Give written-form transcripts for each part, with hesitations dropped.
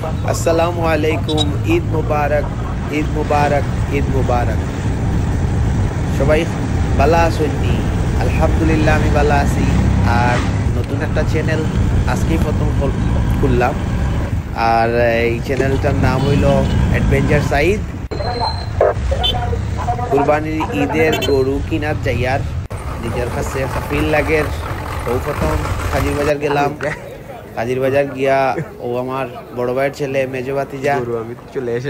আসসালামু আলাইকুম। ঈদ মুবারক, ঈদ মুবারক, ঈদ মুবারক। সবাই ভালো আছেন? আলহামদুলিল্লাহ আমি ভালো আছি। আর নতুন একটা চ্যানেল আজকেই প্রথম খুললাম। আর এই চ্যানেলটার নাম হইল অ্যাডভেঞ্চার সাইদ। কুরবানির ঈদের গরু কিনার যাইয়ার নিজের কাছে একটা ফিল লাগের। ও প্রথম কাজির বাজার গেলাম। কাজির বাজার গিয়া ও আমার বড় ভাইয়ের ছেলে মেজো ভাতিজা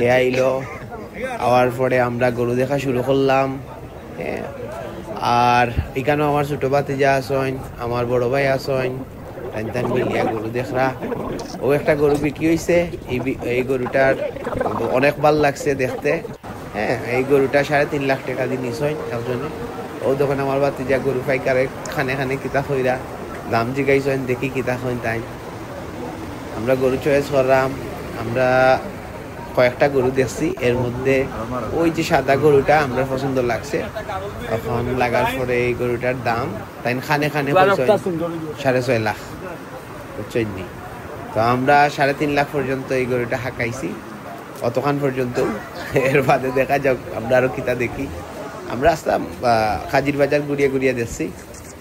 এ আইলো। আওয়ার পরে আমরা গরু দেখা শুরু করলাম। আর এখানেও আমার ছোট ভাতিজা আসেন, আমার বড় ভাই আসেন, টান মিলিয়া গরু দেখরা। ও একটা গরু বিক্রি হয়েছে। এই গরুটার অনেক ভাল লাগছে দেখতে। হ্যাঁ, এই গরুটা 3.5 লাখ টাকা দিয়ে নিছই একজনে। ও তখন আমার ভাতিজা গরু পাইকারে খানে খানে কিতা হইরা দাম জিগাইছেন, দেখি কিতা হইন তাই। আমরা গরু চয়েস করলাম। আমরা কয়েকটা গরু দেখছি, এর মধ্যে ওই যে সাদা গরুটা আমরা পছন্দ লাগছে। এখন লাগার পরে এই গরুটার দাম তাই খানে খানে 6.5 লাখ, বুঝছেন নি? তো আমরা 3.5 লাখ পর্যন্ত এই গরুটা হাঁকাইছি, অতখান পর্যন্ত। এর বাদে দেখা যাক আমরা আরো কিতা দেখি। আমরা আসলাম কাজির বাজার ঘুরিয়ে ঘুরিয়ে দেখছি,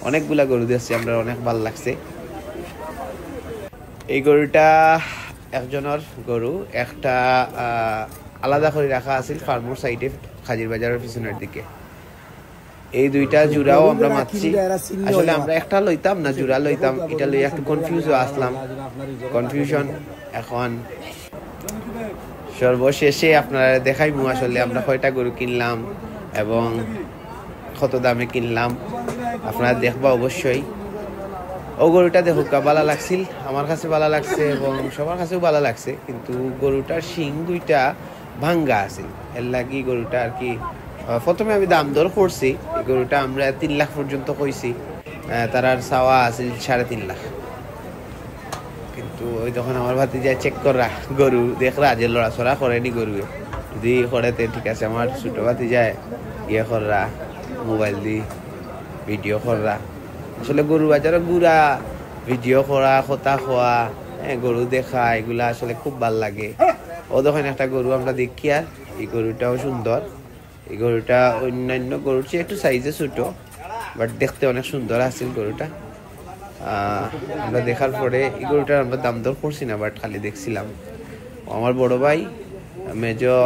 অনেকগুলা গরু দেখছি, আমরা অনেক ভালো লাগছে। এই গরুটা একজনের গরু, একটা আলাদা করে রাখা আছিল ফার্মোর সাইডে কাজির বাজারের পিছনের দিকে। এই দুইটা জোড়াও আমরা মারছি। আসলে আমরা একটা লইতাম না, জোড়া লইতাম। এটা লইয়া একটু কনফিউজ আসলাম, কনফিউশন। এখন সর্বশেষে আপনারা দেখাইমু আসলে আমরা কয়টা গরু কিনলাম এবং কত দামে কিনলাম। আপনারা দেখবা অবশ্যই। ও গরুটা দেখো ভালো লাগছিল, আমার কাছে ভালো লাগছে এবং সবার কাছেও ভালো লাগছে। কিন্তু গরুটার শিং দুইটা ভাঙ্গা আছে, এর লাগি গরুটা আর কি। প্রথমে আমি দাম দর করছি, এই গরুটা আমরা 3 লাখ পর্যন্ত কইছি। তার চাওয়া আছে 3.5 লাখ। কিন্তু ওই তখন আমার ভাতিজা চেক করা গরু দেখরা যে লড়াচড়া করেনি গরু, যদি করেতে ঠিক আছে। আমার ছোট ভাতিজায় ইয়ে করা, মোবাইল দি ভিডিও করা। আসলে গরু বাজারে ঘুরা, ভিডিও করা, কথা খোয়া, গরু দেখা, এগুলা আসলে খুব ভাল লাগে। ও তখন একটা গরু আমরা দেখি। আর এই গরুটাও সুন্দর। এই গরুটা অন্যান্য গরুর চেয়ে একটু সাইজে ছোট, বাট দেখতে অনেক সুন্দর আছে গরুটা। আমরা দেখার পরে এই গরুটার আমরা দাম দর করছি না, বাট খালি দেখছিলাম। আমার বড় ভাই, মেজো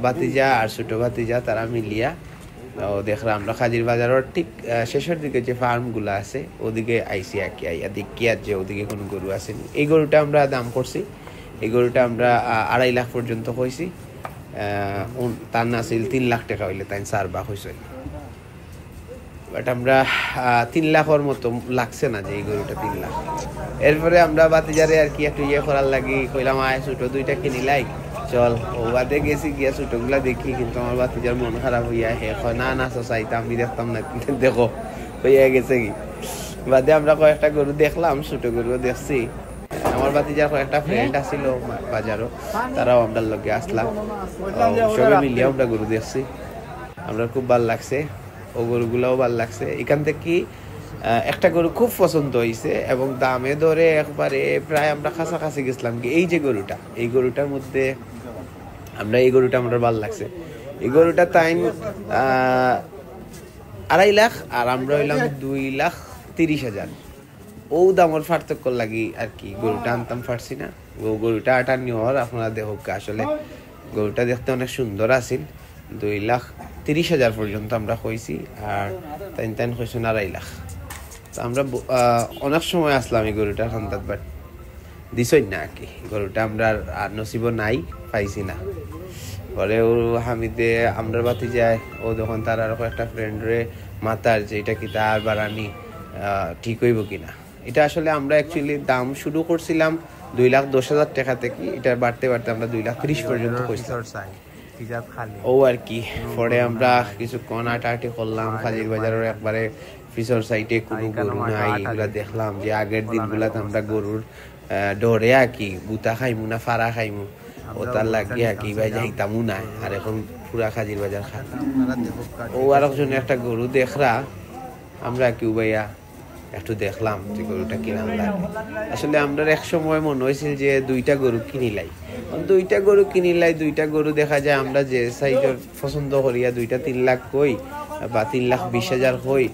ভাতিজা আর ছোট ভাতিজা তারা মিলিয়া দেখলাম। আমরা কাজির বাজারের ঠিক শেষের দিকে যে ফার্মগুলো আছে ওদিকে আইসি আর কি, আইয়া দেখি আর যে ওদিকে কোনো গরু আসেনি। এই গরুটা আমরা দাম করছি, এই গরুটা আমরা 2.5 লাখ পর্যন্ত কইছি। তার না ছিল 3 লাখ টাকা হইলে তাই 4 ভাগ হয়েছে। বাট আমরা 3 লাখের মতো লাগছে না যে এই গরুটা 3 লাখ। এরপরে আমরা বাতিজারে আর কি একটু ইয়ে করার লাগি কইলাম আয় ছোট দুইটা কিনিলাই চল। ও বাদে গেছি গিয়া ছোটগুলা দেখি, কিন্তু আমার বাতিজার মন খারাপ হইয়া হে না না চাইতাম, আমি দেখতাম না, দেখো হইয়া গেছে কি। বাদে আমরা কয়েকটা গরু দেখলাম, ছোট গরু দেখছি। আমার বাতিজার কয়েকটা ফ্রেন্ড আসছিল বাজারও, তারাও আমরা লগে আসলাম। সবাই মিলিয়ে আমরা গরু দেখছি, আমরা খুব ভালো লাগছে। ও গরুগুলাও ভালো লাগছে। এখান থেকে একটা গরু খুব পছন্দ হয়েছে এবং দামে ধরে একবারে প্রায় আমরা কাছাকাছি গেছিলাম কি। এই যে গরুটা, এই গরুটার মধ্যে এই গরুটা আমার ভালো লাগছে। এই গরুটা তাই 2.5 লাখ আর আমরা হইলাম 2,30,000। ও দামের পার্থক্য লাগি আর কি গরুটা আনতাম পারছি না। গরুটা আটানি হওয়ার আপনারা দেখো, আসলে গরুটা দেখতে অনেক সুন্দর আছিল। 2,30,000 পর্যন্ত আমরা কইছি, আর তাই কইছেন 2.5 লাখ। তো আমরা অনেক সময় আসলাম এই গরুটার সন্তান, বাট দিছই না আর কি। গরুটা আমরা আর নসিব নাই, পাইছি না। পরে ও হামিদে আমরা বাতি যায়, ও যখন তার আরো একটা ফ্রেন্ডরে মাতার যে এটা কি তার বাড়ানি ঠিক হইব কিনা। এটা আসলে আমরা অ্যাকচুয়ালি দাম শুরু করছিলাম 2,10,000 টাকা থেকে, এটা বাড়তে বাড়তে আমরা 2,30,000 পর্যন্ত কইছিলাম। ও আর কি পরে আমরা কিছুক্ষণ আটাআটি করলাম। কাজির বাজারের একবারে পিছর সাইডে কোনো গরু নাই, এগুলা দেখলাম যে আগের দিনগুলাতে আমরা গরুর ডরে আর কি গুতা খাইমু না ফাড়া খাইমু, ও তার লাগিয়ে আর কি ভাই যাইতামু না। আর এখন পুরা কাজির বাজার খান। ও আর একজন একটা গরু দেখরা আমরা কি ভাইয়া একটু দেখলাম যে গরুটা কিনাম লাগে। আসলে আমরা এক সময় মনে হয়েছিল যে 2টা গরু কিনিলাই, 2টা গরু দেখা যায় আমরা যে সাইজের পছন্দ করিয়া 2টা 3 লাখ কই বা 3,20,000 কই,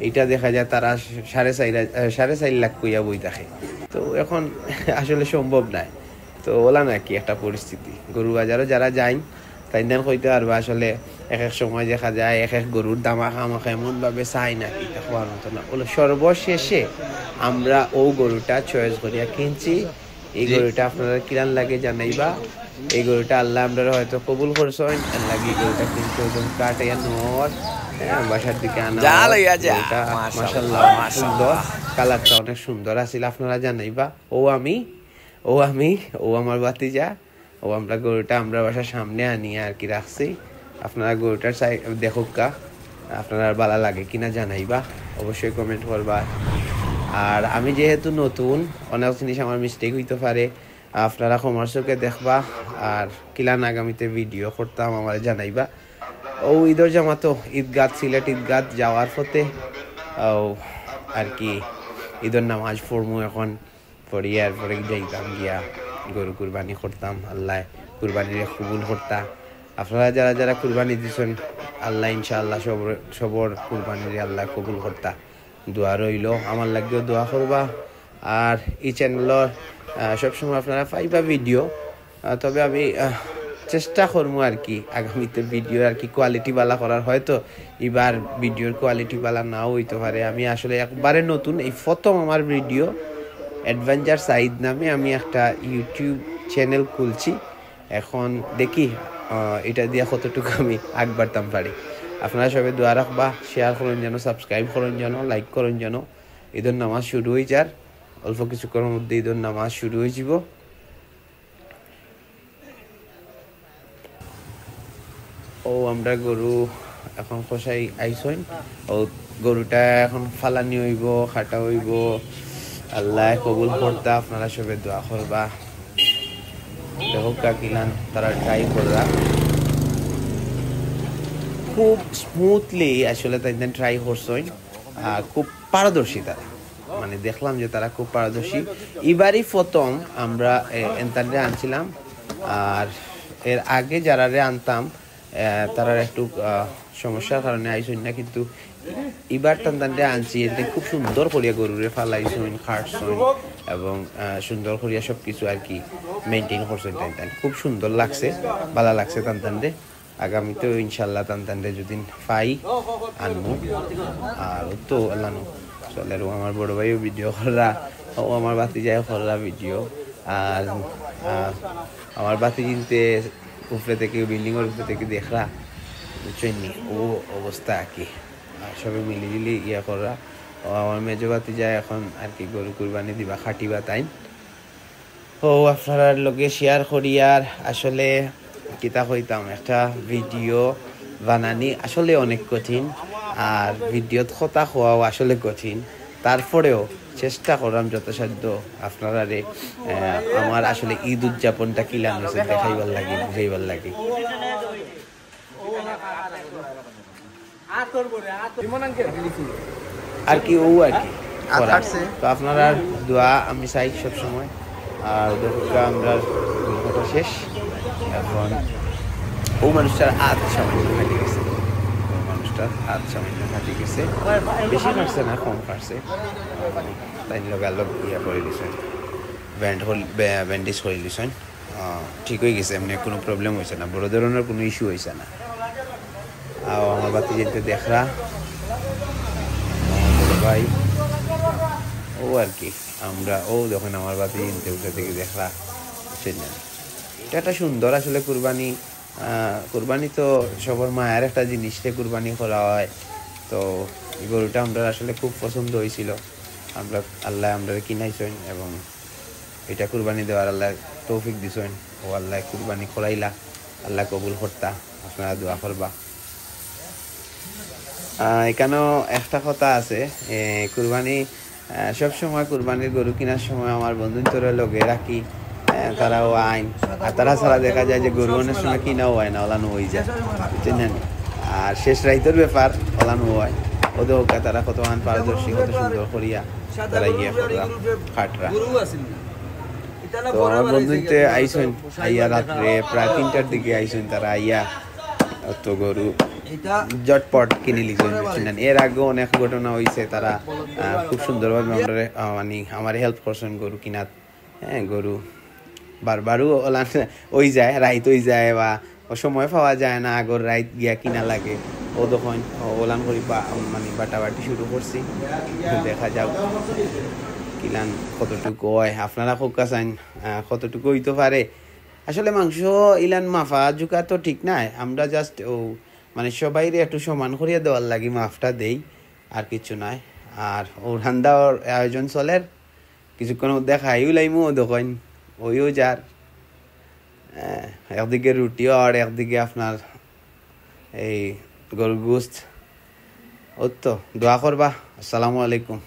এটা দেখা যায় তারা 4.5 লাখ কইয়া বই থাকে। তো এখন আসলে সম্ভব নাই। তো ওলা নাকি একটা পরিস্থিতি। গরু বাজারও যারা যায় তাই দেন কইতে পারবা আসলে এক সময় দেখা যায় এক গরুর দামাখা এমন ভাবে চাই না এটা হওয়ার মতো না। বলে সর্বশেষে আমরা ও গরুটা চয়েস করিয়া কিনছি। এই গরুটা আপনারা কিরান লাগে জানাইবা। এই গরুটা আল্লাহ আমরা হয়তো কবুল করছেন, লাগে এই গরুটা কিন্তু একদম কাটাইয়া নর বাসার দিকে আনা। মাশাআল্লাহ সুন্দর, কালারটা অনেক সুন্দর আছিল। আপনারা জানাইবা। ও আমার ভাতিজা, ও আমরা গরুটা আমরা বাসার সামনে আনিয়ে আর কি রাখছি। আপনারা গরুটার দেখুকা, আপনারা ভালো লাগে কিনা জানাইবা, অবশ্যই কমেন্ট করবা। আর আমি যেহেতু নতুন, অনেক জিনিস আমার মিস্টেক হইতে পারে, আপনারা কমার্সকে দেখবা আর কিলান আগামীতে ভিডিও করতাম আমার জানাইবা। ও ঈদের জামাতো ঈদগাহ, সিলেট ঈদগাহ যাওয়ার পথে আর কি ঈদের নামাজ পড়মু এখন পড়িয়ার পরে যাইতাম গিয়া গরু কুরবানি করতাম। আল্লাহ কুরবানির কবুল করতা। আপনারা যারা যারা কুরবানি দিচ্ছেন আল্লাহ ইনশাআল্লাহ সবর কুরবানির আল্লাহ কবুল করতা। দোয়া রইল, আমার লাগেও দোয়া করবা। আর এই চ্যানেলের সবসময় আপনারা পাইবা ভিডিও, তবে আমি চেষ্টা করবো আর কি আগামীতে ভিডিও আর কি কোয়ালিটি বালা করার। হয়তো এবার ভিডিওর কোয়ালিটি বালা নাও হইতে পারে। আমি আসলে একবারে নতুন, এই প্রথম আমার ভিডিও অ্যাডভেঞ্চার সাইদ নামে আমি একটা ইউটিউব চ্যানেল খুলছি। এখন দেখি এটা দিয়ে কতটুকু আমি আগ বাড়তাম পারি। আপনারা সবাই দোয়া রাখবা, শেয়ার করুন যেন, সাবস্ক্রাইব করুন যেন, লাইক করুন যেন। ঈদের নামাজ শুরু হয়ে যার অল্প কিছুক্ষণের মধ্যে ঈদের নামাজ শুরু হয়ে যাব। ও আমরা গরু এখন কষাই আইসইন। ও গরুটা এখন ফালানি হইব, খাটা হইব। আল্লাহ কবুল করতা। আপনারা সবাই দোয়া করবা। দেখো কাকিলান তারা ট্রাই কররা খুব স্মুথলি আসলে তাই ট্রাই করছেন। খুব পারদর্শী তারা, মানে দেখলাম যে তারা খুব পারদর্শী। এবারই প্রথম আমরা এনতারে আনছিলাম, আর এর আগে যারা আনতাম তারা একটু সমস্যার কারণে আইসইন না, কিন্তু এবার টানটানটা আনছি। এতে খুব সুন্দর করিয়া গরুরে ফালাইছইন, খাটছইন এবং সুন্দর করিয়া সব কিছু আর কি মেনটেন করছেন। টান খুব সুন্দর লাগছে, ভালো লাগছে টানটানরে। আগামীতেও ইনশাল্লাহ টানটানরে যদি পাই আনবো। আর তো আল্লাহ চলে আমার বড় ভাইও ভিডিও করা, ও আমার ভাতিজায় করা ভিডিও। আর আমার ভাতি কিনতে উপরে থেকে বিল্ডিংয়ের উপরে থেকে দেখরা বুঝছেন নি ও অবস্থা আর কি। সবাই মিলিজুলি ইয়া করা। ও আমার মেজো ভাতিজা এখন আর কি গরু কুরবানি দিবা, খাটিবা তাই। ও আপনারা লগে শেয়ার করি। আর আসলে কিতা হইতাম, একটা ভিডিও বানানি আসলে অনেক কঠিন, আর ভিডিওত কথা হওয়াও আসলে কঠিন। তারপরেও চেষ্টা করলাম যথাসাধ্য আপনারা আমার আসলে ঈদ উদযাপনটা কিলাম হয়েছে দেখাইবার লাগে, বুঝাইবার লাগে। আর কি ও আর কি তো আপনারা দোয়া আমি চাই সবসময়। আর আমরা কথা শেষ। এখন ও মানুষটার সামান্য হাঁটি গেছে, হাঁটি গেছে, বেশি কাটছে না, কম কাটছে। তাই লগালগ ইয়া করে দিছেন, ব্যান্ডেজ করে দিছেন, ঠিক হয়ে গেছে। এমনি কোনো প্রবলেম হয়েছে না, বড় ধরনের কোনো ইস্যু হয়েছে না। আর আমার বাতি যেতে দেখরা ভাই ও আর কি আমরা দেখুন আমার বাতি যেতে উঠে থেকে দেখরা বুঝছেন। এটা একটা সুন্দর আসলে কুরবানি তো সবার মায়ের একটা জিনিসকে কুরবানি করা হয়। তো গরুটা আমরা আসলে খুব পছন্দ হয়েছিল। আল্লাহ আমরা কিনাইছেন এবং এটা কুরবানি দেওয়ার আল্লাহ তৌফিক দিছেন। ও আল্লাহ কুরবানি করাইলা, আল্লাহ কবুল করতা। আপনারা দোয়া করবা। এখানেও একটা কথা আছে, কুরবানি সবসময় কুরবানির গরু কেনার সময় আমার বন্ধুত্বরা লগে রাখি, তারাও আইন। আর তারা ছাড়া দেখা যায় যে গরু অনেক সময় কিনাও হয় না, ওলানো হয়ে যায় বুঝছেন। আর শেষ রাইতের ব্যাপার ওলানো হয়। ওদের হোক তারা কত পারদর্শী, কত সুন্দর করিয়া তারা ইয়ে করলাম খাটরা। তো আমার বন্ধুতে আইসেন, আইয়া রাত্রে প্রায় 3টার দিকে আইসেন তারা, আইয়া তো গরু জটপট কিনে লিছেন। এর আগেও অনেক ঘটনা হয়েছে, তারা খুব সুন্দরভাবে মানে আমার হেল্প করছেন গরু কিনাত। হ্যাঁ, গরু বারবারও ওলান ওই যায়, রাইত হয়ে যায় বা সময় পাওয়া যায় না, আগর রাইত গিয়া কিনা লাগে। ও তখন ওলান করি মানে বাটাবাটি শুরু করছি। দেখা যাক কিলান কতটুকু হয়, আপনারা খুব কাছান কতটুকু হইতে পারে। আসলে মাংস ইলান মাফা জুকা তো ঠিক নাই, আমরা জাস্ট ও মানে সবাইরে একটু সমান করিয়া দেওয়ার লাগি মাফটা দেই, আর কিছু নাই। আর ও রান্দার আয়োজন চলের, কিছুক্ষণ দেখাইও লাইমু দেখেন ওইও যার একদিকে রুটিও আর একদিকে আপনার এই গরুর গোস্ত। ও তো দোয়া করবা। আসসালামু আলাইকুম।